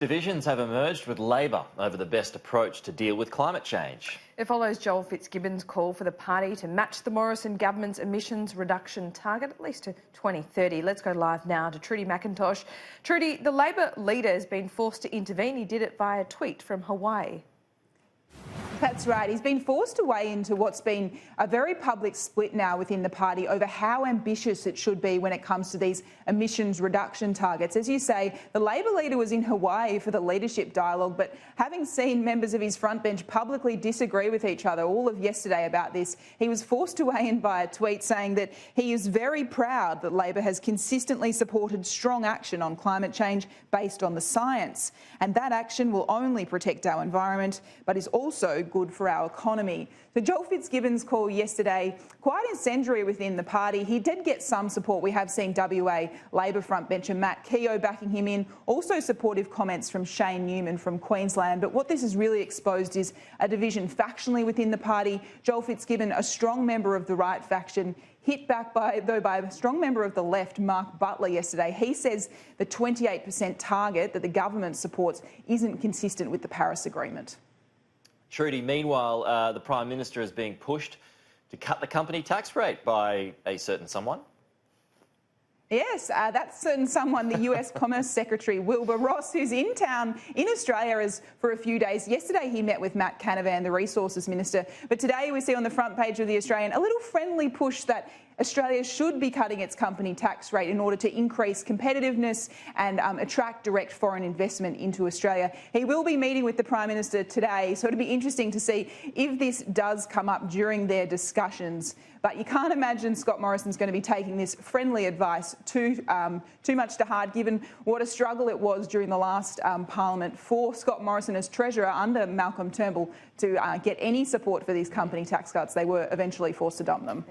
Divisions have emerged with Labor over the best approach to deal with climate change. It follows Joel Fitzgibbon's call for the party to match the Morrison government's emissions reduction target, at least to 2030. Let's go live now to Trudy McIntosh. Trudy, the Labor leader has been forced to intervene. He did it via tweet from Hawaii. That's right. He's been forced to weigh into what's been a very public split now within the party over how ambitious it should be when it comes to these emissions reduction targets. As you say, the Labor leader was in Hawaii for the leadership dialogue, but having seen members of his front bench publicly disagree with each other all of yesterday about this, he was forced to weigh in by a tweet saying that he is very proud that Labor has consistently supported strong action on climate change based on the science, and that action will only protect our environment, but is also good for our economy. So Joel Fitzgibbon's call yesterday, quite incendiary within the party. He did get some support. We have seen WA Labor frontbencher Matt Keogh backing him in. Also supportive comments from Shane Newman from Queensland. But what this has really exposed is a division factionally within the party. Joel Fitzgibbon, a strong member of the right faction, hit back by a strong member of the left, Mark Butler, yesterday. He says the 28% target that the government supports isn't consistent with the Paris Agreement. Trudy, meanwhile, the Prime Minister is being pushed to cut the company tax rate by a certain someone. Yes, that's certain someone, the US Commerce Secretary Wilbur Ross, who's in town in Australia for a few days. Yesterday he met with Matt Canavan, the Resources Minister, but today we see on the front page of The Australian a little friendly push that Australia should be cutting its company tax rate in order to increase competitiveness and attract direct foreign investment into Australia. He will be meeting with the Prime Minister today, so it'll be interesting to see if this does come up during their discussions. But you can't imagine Scott Morrison's going to be taking this friendly advice too much to heart, given what a struggle it was during the last Parliament for Scott Morrison as Treasurer under Malcolm Turnbull to get any support for these company tax cuts. They were eventually forced to dump them.